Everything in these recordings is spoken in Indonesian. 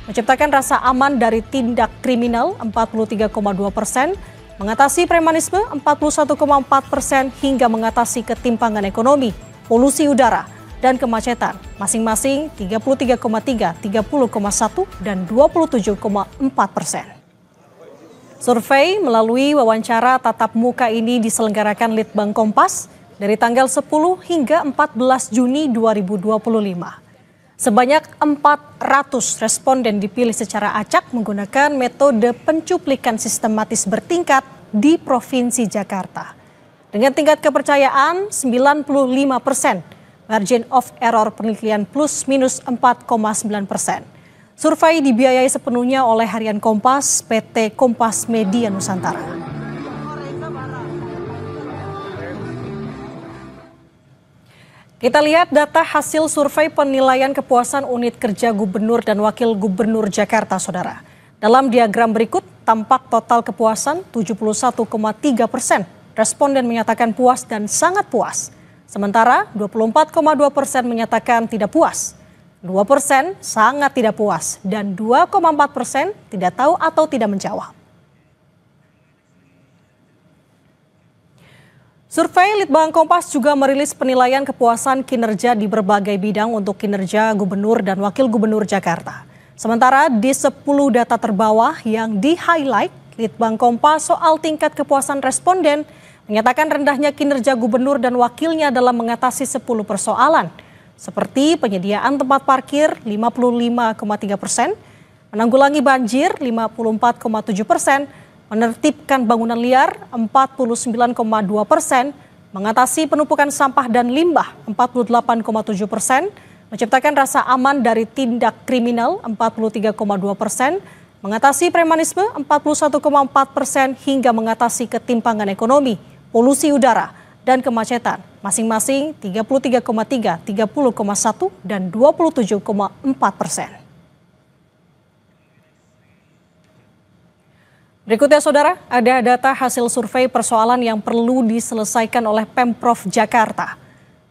menciptakan rasa aman dari tindak kriminal 43,2%, mengatasi premanisme 41,4%, hingga mengatasi ketimpangan ekonomi, polusi udara, dan kemacetan masing-masing 33,3, 30,1, dan 27,4%. Survei melalui wawancara tatap muka ini diselenggarakan Litbang Kompas dari tanggal 10 hingga 14 Juni 2025. Sebanyak 400 responden dipilih secara acak menggunakan metode pencuplikan sistematis bertingkat di Provinsi Jakarta. Dengan tingkat kepercayaan 95%, margin of error penelitian plus minus 4,9%. Survei dibiayai sepenuhnya oleh Harian Kompas, PT Kompas Media Nusantara. Kita lihat data hasil survei penilaian kepuasan unit kerja gubernur dan wakil gubernur Jakarta, saudara. Dalam diagram berikut, tampak total kepuasan 71,3%. Responden menyatakan puas dan sangat puas. Sementara 24,2% menyatakan tidak puas. 2% sangat tidak puas dan 2,4% tidak tahu atau tidak menjawab. Survei Litbang Kompas juga merilis penilaian kepuasan kinerja di berbagai bidang untuk kinerja gubernur dan wakil gubernur Jakarta. Sementara di 10 data terbawah yang di-highlight, Litbang Kompas soal tingkat kepuasan responden menyatakan rendahnya kinerja gubernur dan wakilnya dalam mengatasi 10 persoalan, seperti penyediaan tempat parkir 55,3%, menanggulangi banjir 54,7%, menertibkan bangunan liar 49,2%, mengatasi penumpukan sampah dan limbah 48,7%, menciptakan rasa aman dari tindak kriminal 43,2%, mengatasi premanisme 41,4%, hingga mengatasi ketimpangan ekonomi, polusi udara, dan kemacetan masing-masing 33,3, 30,1, dan 27,4%. Berikutnya saudara, ada data hasil survei persoalan yang perlu diselesaikan oleh Pemprov Jakarta.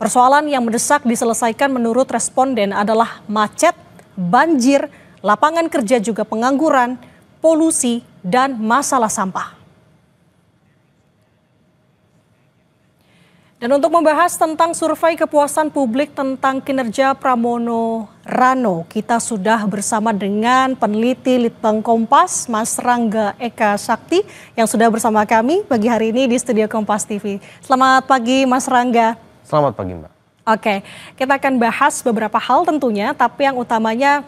Persoalan yang mendesak diselesaikan menurut responden adalah macet, banjir, lapangan kerja juga pengangguran, polusi, dan masalah sampah. Dan untuk membahas tentang survei kepuasan publik tentang kinerja Pramono Rano, kita sudah bersama dengan peneliti Litbang Kompas, Mas Rangga Eka Sakti, yang sudah bersama kami pagi hari ini di studio Kompas TV. Selamat pagi Mas Rangga. Selamat pagi Mbak. Oke, kita akan bahas beberapa hal tentunya, tapi yang utamanya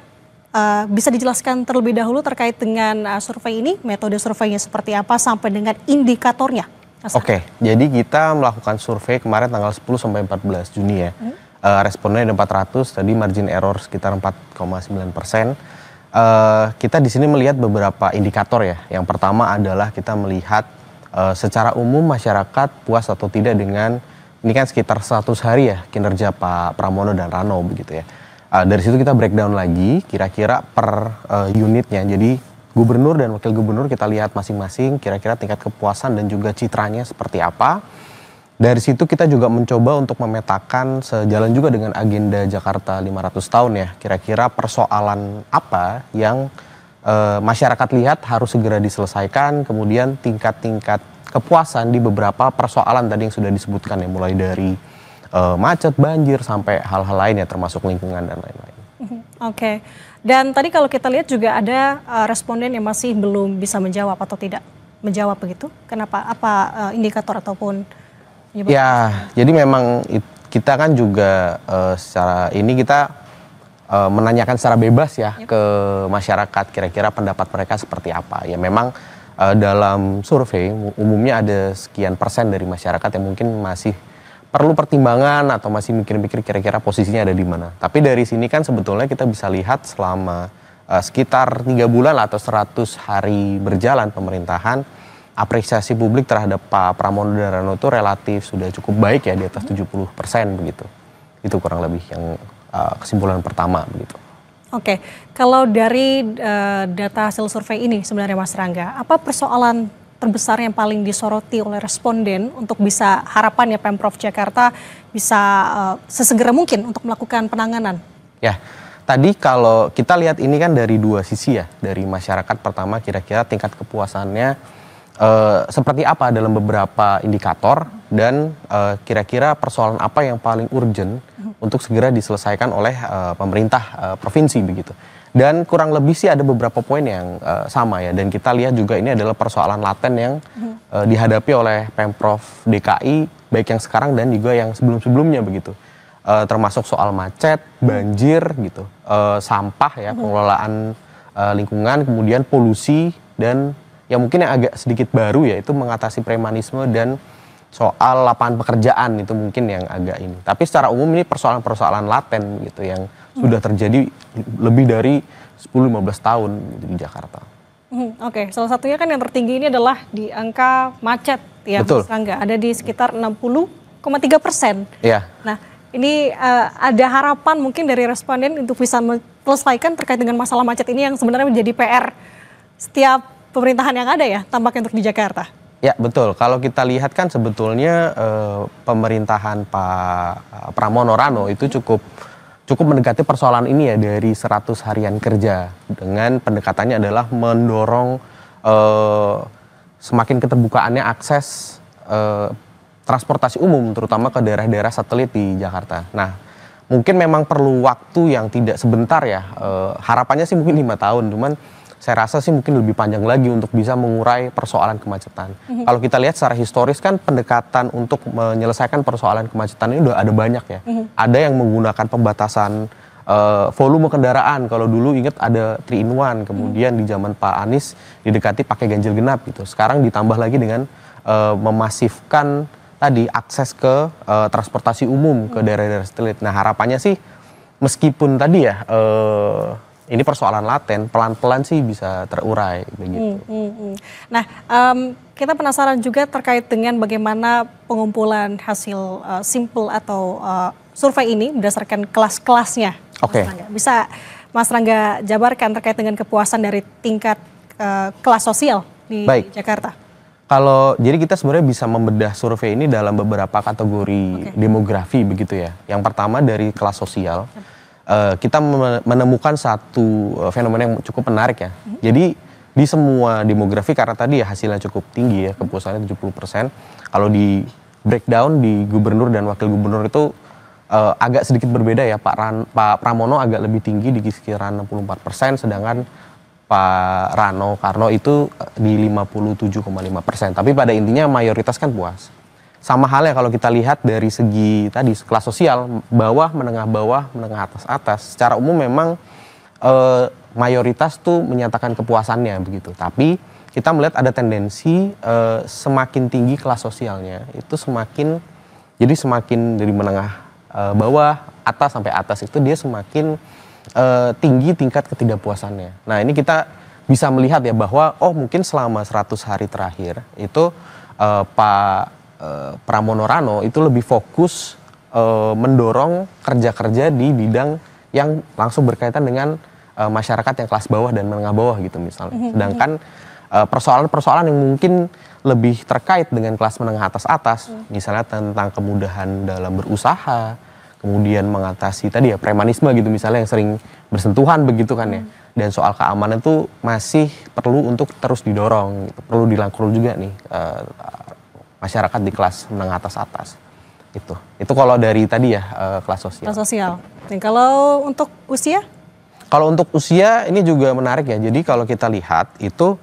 bisa dijelaskan terlebih dahulu terkait dengan survei ini, metode surveinya seperti apa sampai dengan indikatornya. Oke, jadi kita melakukan survei kemarin tanggal 10 sampai 14 Juni ya. Responnya ada 400, tadi margin error sekitar 4,9%. Kita di sini melihat beberapa indikator ya. Yang pertama adalah kita melihat secara umum masyarakat puas atau tidak dengan, ini kan sekitar 100 hari ya kinerja Pak Pramono dan Rano begitu ya. Dari situ kita breakdown lagi kira-kira per unitnya. Jadi gubernur dan wakil gubernur kita lihat masing-masing kira-kira tingkat kepuasan dan juga citranya seperti apa. Dari situ kita juga mencoba untuk memetakan sejalan juga dengan agenda Jakarta 500 tahun ya. Kira-kira persoalan apa yang masyarakat lihat harus segera diselesaikan. Kemudian tingkat-tingkat kepuasan di beberapa persoalan tadi yang sudah disebutkan ya. Mulai dari macet, banjir, sampai hal-hal lain ya termasuk lingkungan dan lain-lain. Oke. Dan tadi kalau kita lihat juga ada responden yang masih belum bisa menjawab atau tidak menjawab begitu. Kenapa? Apa indikator ataupun penyebab? Ya, jadi memang kita kan juga secara ini kita menanyakan secara bebas ya ke masyarakat kira-kira pendapat mereka seperti apa. Ya memang dalam survei umumnya ada sekian persen dari masyarakat yang mungkin masih perlu pertimbangan atau masih mikir-mikir kira-kira posisinya ada di mana. Tapi dari sini kan sebetulnya kita bisa lihat selama sekitar 3 bulan atau 100 hari berjalan pemerintahan, apresiasi publik terhadap Pak Pramono dan Rano itu relatif sudah cukup baik ya, di atas 70% begitu. Itu kurang lebih yang kesimpulan pertama begitu. Oke, kalau dari data hasil survei ini sebenarnya Mas Rangga, apa persoalan terbesar yang paling disoroti oleh responden untuk bisa harapan ya Pemprov Jakarta bisa sesegera mungkin untuk melakukan penanganan? Ya, tadi kalau kita lihat ini kan dari dua sisi ya, dari masyarakat. Pertama kira-kira tingkat kepuasannya seperti apa dalam beberapa indikator, dan kira-kira persoalan apa yang paling urgent untuk segera diselesaikan oleh pemerintah provinsi begitu. Dan kurang lebih sih ada beberapa poin yang sama ya, dan kita lihat juga ini adalah persoalan laten yang dihadapi oleh Pemprov DKI, baik yang sekarang dan juga yang sebelum-sebelumnya begitu. Termasuk soal macet, banjir gitu, sampah ya, pengelolaan lingkungan, kemudian polusi, dan yang mungkin yang agak sedikit baru ya itu mengatasi premanisme dan soal lapangan pekerjaan, itu mungkin yang agak ini. Tapi secara umum ini persoalan-persoalan laten gitu yang sudah terjadi lebih dari 10-15 tahun gitu di Jakarta. Oke, salah satunya kan yang tertinggi ini adalah di angka macet ya, Mas Rangga, ada di sekitar 60,3%. Iya. Nah, ini ada harapan mungkin dari responden untuk bisa menyelesaikan terkait dengan masalah macet ini yang sebenarnya menjadi PR setiap pemerintahan yang ada ya, tampaknya untuk di Jakarta. Ya betul, kalau kita lihat kan sebetulnya pemerintahan Pak Pramono Rano itu cukup mendekati persoalan ini ya dari 100 harian kerja, dengan pendekatannya adalah mendorong semakin keterbukaannya akses transportasi umum, terutama ke daerah-daerah satelit di Jakarta. Nah, mungkin memang perlu waktu yang tidak sebentar ya, harapannya sih mungkin 5 tahun, cuman saya rasa sih mungkin lebih panjang lagi untuk bisa mengurai persoalan kemacetan. Kalau kita lihat secara historis kan pendekatan untuk menyelesaikan persoalan kemacetan ini udah ada banyak ya. Ada yang menggunakan pembatasan volume kendaraan. Kalau dulu ingat ada 3-in-1, kemudian di zaman Pak Anies didekati pakai ganjil genap gitu. Sekarang ditambah lagi dengan memasifkan tadi akses ke transportasi umum ke daerah-daerah satelit. Nah, harapannya sih meskipun tadi ya ini persoalan laten, pelan-pelan sih bisa terurai begitu. Nah, kita penasaran juga terkait dengan bagaimana pengumpulan hasil simple atau survei ini berdasarkan kelas-kelasnya. Oke. Bisa Mas Rangga jabarkan terkait dengan kepuasan dari tingkat kelas sosial di Jakarta? Jadi kita sebenarnya bisa membedah survei ini dalam beberapa kategori demografi begitu ya. Yang pertama dari kelas sosial. Kita menemukan satu fenomena yang cukup menarik ya. Jadi di semua demografi, karena tadi ya hasilnya cukup tinggi ya, kepuasannya 70%. Kalau di breakdown di gubernur dan wakil gubernur itu agak sedikit berbeda ya. Pak Pramono agak lebih tinggi di sekitaran 64%, sedangkan Pak Rano Karno itu di 57,5%. Tapi pada intinya mayoritas kan puas. Sama halnya kalau kita lihat dari segi tadi kelas sosial, bawah, menengah atas. Secara umum memang mayoritas tuh menyatakan kepuasannya begitu. Tapi kita melihat ada tendensi semakin tinggi kelas sosialnya itu semakin dari menengah bawah, atas sampai atas itu dia semakin tinggi tingkat ketidakpuasannya. Nah, ini kita bisa melihat ya bahwa mungkin selama 100 hari terakhir itu Pak Pramono Rano itu lebih fokus mendorong kerja-kerja di bidang yang langsung berkaitan dengan masyarakat yang kelas bawah dan menengah bawah gitu misalnya. Sedangkan persoalan-persoalan yang mungkin lebih terkait dengan kelas menengah atas, misalnya tentang kemudahan dalam berusaha, kemudian mengatasi tadi ya premanisme gitu misalnya yang sering bersentuhan begitu kan ya. Dan soal keamanan itu masih perlu untuk terus didorong, gitu. Perlu dirangkul juga nih masyarakat di kelas menengah atas. Itu kalau dari tadi ya kelas sosial. Kelas sosial. Dan kalau untuk usia? Kalau untuk usia ini juga menarik ya. Jadi kalau kita lihat itu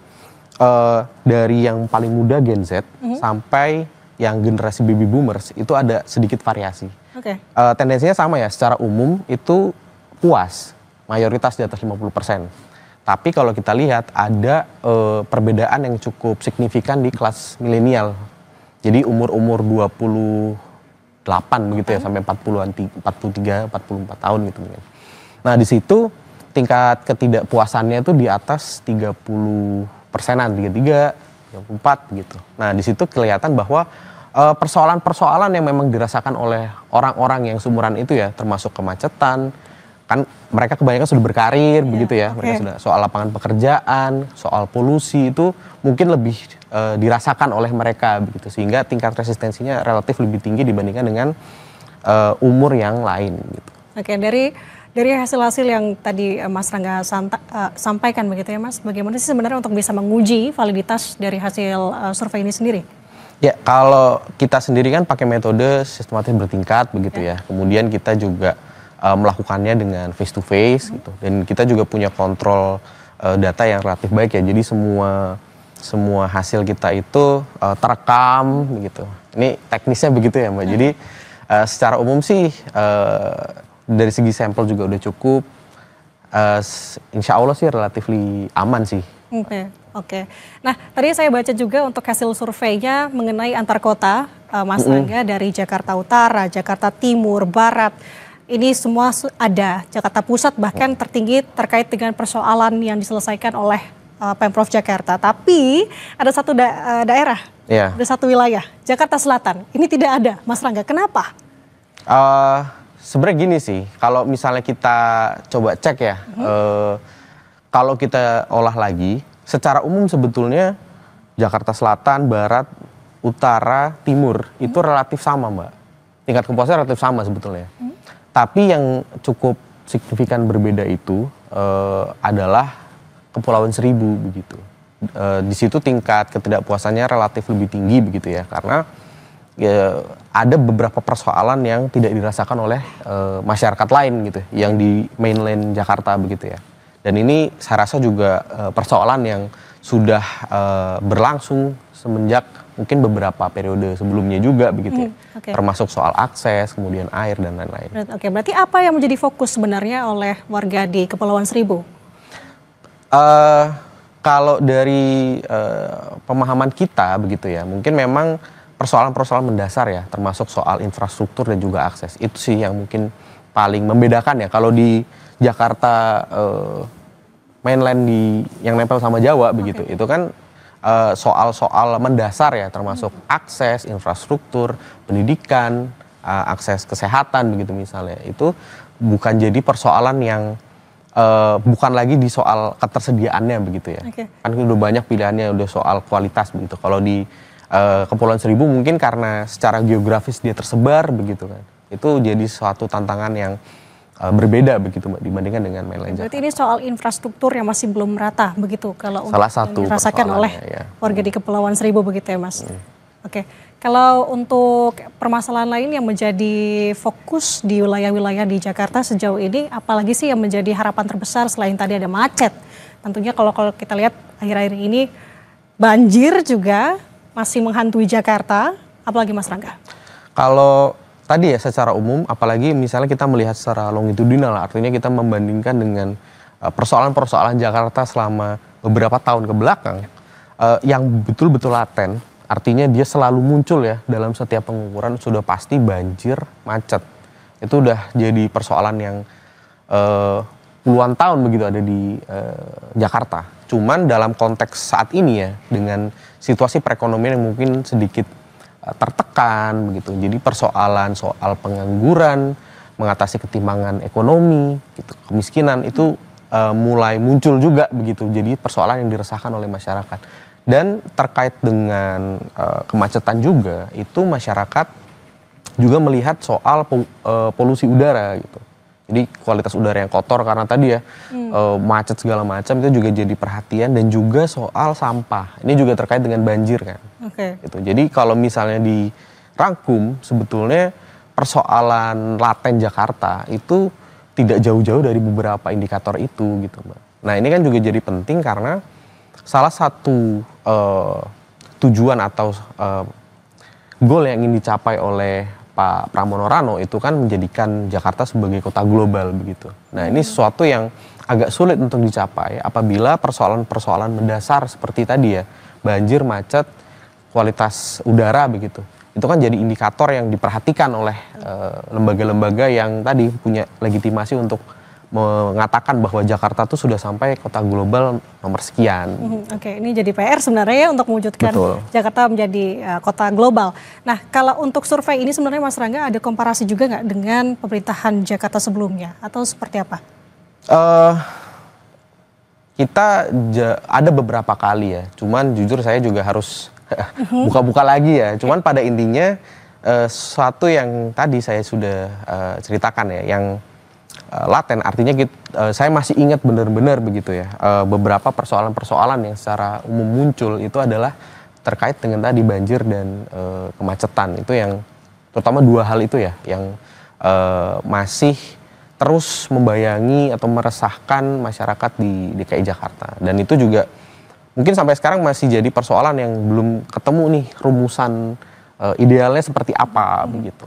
dari yang paling muda Gen Z sampai yang generasi baby boomers itu ada sedikit variasi. Tendensinya sama ya, secara umum itu puas, mayoritas di atas 50%. Tapi kalau kita lihat ada perbedaan yang cukup signifikan di kelas milenial. Jadi umur-umur 28 begitu ya sampai 43, 44 tahun gitu. Nah, di situ tingkat ketidakpuasannya itu di atas 30%-an, 33, 34 gitu. Nah, di situ kelihatan bahwa persoalan-persoalan yang memang dirasakan oleh orang-orang yang seumuran itu ya, termasuk kemacetan, kan mereka kebanyakan sudah berkarir begitu ya, mereka sudah soal lapangan pekerjaan, soal polusi itu mungkin lebih dirasakan oleh mereka begitu, sehingga tingkat resistensinya relatif lebih tinggi dibandingkan dengan umur yang lain gitu. Oke, dari Dari hasil-hasil yang tadi Mas Rangga sampaikan begitu ya Mas, bagaimana sih sebenarnya untuk bisa menguji validitas dari hasil survei ini sendiri? Ya, kalau kita sendiri kan pakai metode sistematis bertingkat begitu ya. Kemudian kita juga melakukannya dengan face to face gitu. Dan kita juga punya kontrol data yang relatif baik ya. Jadi semua hasil kita itu terekam begitu. Ini teknisnya begitu ya Mbak. Jadi secara umum sih dari segi sampel juga udah cukup. Insya Allah sih relatif aman sih. Oke. Nah, tadi saya baca juga untuk hasil surveinya mengenai antar kota, Mas Rangga, dari Jakarta Utara, Jakarta Timur, Barat. Ini semua ada. Jakarta Pusat bahkan tertinggi terkait dengan persoalan yang diselesaikan oleh Pemprov Jakarta. Tapi ada satu daerah, ada satu wilayah, Jakarta Selatan. Ini tidak ada, Mas Rangga. Kenapa? Sebenarnya gini sih, kalau misalnya kita coba cek ya, kalau kita olah lagi, secara umum sebetulnya Jakarta Selatan, Barat, Utara, Timur itu relatif sama Mbak. Tingkat kepuasan relatif sama sebetulnya. Tapi yang cukup signifikan berbeda itu adalah Kepulauan Seribu begitu. Di situ tingkat ketidakpuasannya relatif lebih tinggi begitu ya, karena ada beberapa persoalan yang tidak dirasakan oleh masyarakat lain gitu, yang di mainland Jakarta begitu ya. Dan ini saya rasa juga persoalan yang sudah berlangsung semenjak mungkin beberapa periode sebelumnya juga begitu ya. Termasuk soal akses, kemudian air dan lain-lain. Oke, berarti apa yang menjadi fokus sebenarnya oleh warga di Kepulauan Seribu? Kalau dari pemahaman kita begitu ya, mungkin memang persoalan-persoalan mendasar ya, termasuk soal infrastruktur dan juga akses. Itu sih yang mungkin paling membedakan ya. Kalau di Jakarta mainland yang nempel sama Jawa begitu, itu kan soal-soal mendasar ya, termasuk akses, infrastruktur, pendidikan, akses kesehatan begitu misalnya. Itu bukan jadi persoalan yang bukan lagi di soal ketersediaannya begitu ya. Kan udah banyak pilihannya, udah soal kualitas begitu. Kalau di Kepulauan Seribu mungkin karena secara geografis dia tersebar begitu kan. Itu jadi suatu tantangan yang berbeda begitu Mbak dibandingkan dengan mainland Jakarta. Berarti ini soal infrastruktur yang masih belum merata begitu kalau salah satu yang dirasakan oleh warga di Kepulauan Seribu begitu ya Mas. Oke. Kalau untuk permasalahan lain yang menjadi fokus di wilayah-wilayah di Jakarta sejauh ini, apalagi sih yang menjadi harapan terbesar selain tadi ada macet? Tentunya kalau kita lihat akhir-akhir ini banjir juga masih menghantui Jakarta, apalagi Mas Rangga? Kalau tadi ya secara umum, apalagi misalnya kita melihat secara longitudinal, artinya kita membandingkan dengan persoalan-persoalan Jakarta selama beberapa tahun ke belakang, yang betul-betul laten, artinya dia selalu muncul ya dalam setiap pengukuran, sudah pasti banjir, macet. Itu udah jadi persoalan yang puluhan tahun begitu ada di Jakarta. Cuman dalam konteks saat ini ya, dengan situasi perekonomian yang mungkin sedikit tertekan begitu. Jadi persoalan soal pengangguran, mengatasi ketimpangan ekonomi, gitu, kemiskinan itu mulai muncul juga begitu. Jadi persoalan yang dirasakan oleh masyarakat. Dan terkait dengan kemacetan juga, itu masyarakat juga melihat soal polusi udara gitu. Jadi kualitas udara yang kotor karena tadi ya macet segala macam itu juga jadi perhatian, dan juga soal sampah. Ini juga terkait dengan banjir kan. Gitu. Jadi kalau misalnya dirangkum sebetulnya persoalan laten Jakarta itu tidak jauh-jauh dari beberapa indikator itu gitu Mbak. Nah ini kan juga jadi penting karena salah satu tujuan atau goal yang ingin dicapai oleh Pak Pramono Rano itu kan menjadikan Jakarta sebagai kota global begitu. Nah ini sesuatu yang agak sulit untuk dicapai apabila persoalan-persoalan mendasar seperti tadi ya, banjir, macet, kualitas udara begitu. Itu kan jadi indikator yang diperhatikan oleh lembaga-lembaga yang tadi punya legitimasi untuk mengatakan bahwa Jakarta tuh sudah sampai kota global nomor sekian. Ini jadi PR sebenarnya ya untuk mewujudkan Jakarta menjadi kota global. Nah kalau untuk survei ini sebenarnya Mas Rangga ada komparasi juga nggak dengan pemerintahan Jakarta sebelumnya atau seperti apa? Kita ada beberapa kali ya, cuman jujur saya juga harus buka-buka lagi ya. Cuman pada intinya suatu yang tadi saya sudah ceritakan ya, yang laten, artinya saya masih ingat benar-benar begitu ya, beberapa persoalan-persoalan yang secara umum muncul itu adalah terkait dengan tadi banjir dan kemacetan. Itu yang terutama dua hal itu ya yang masih terus membayangi atau meresahkan masyarakat di DKI Jakarta. Dan itu juga mungkin sampai sekarang masih jadi persoalan yang belum ketemu nih rumusan idealnya seperti apa begitu.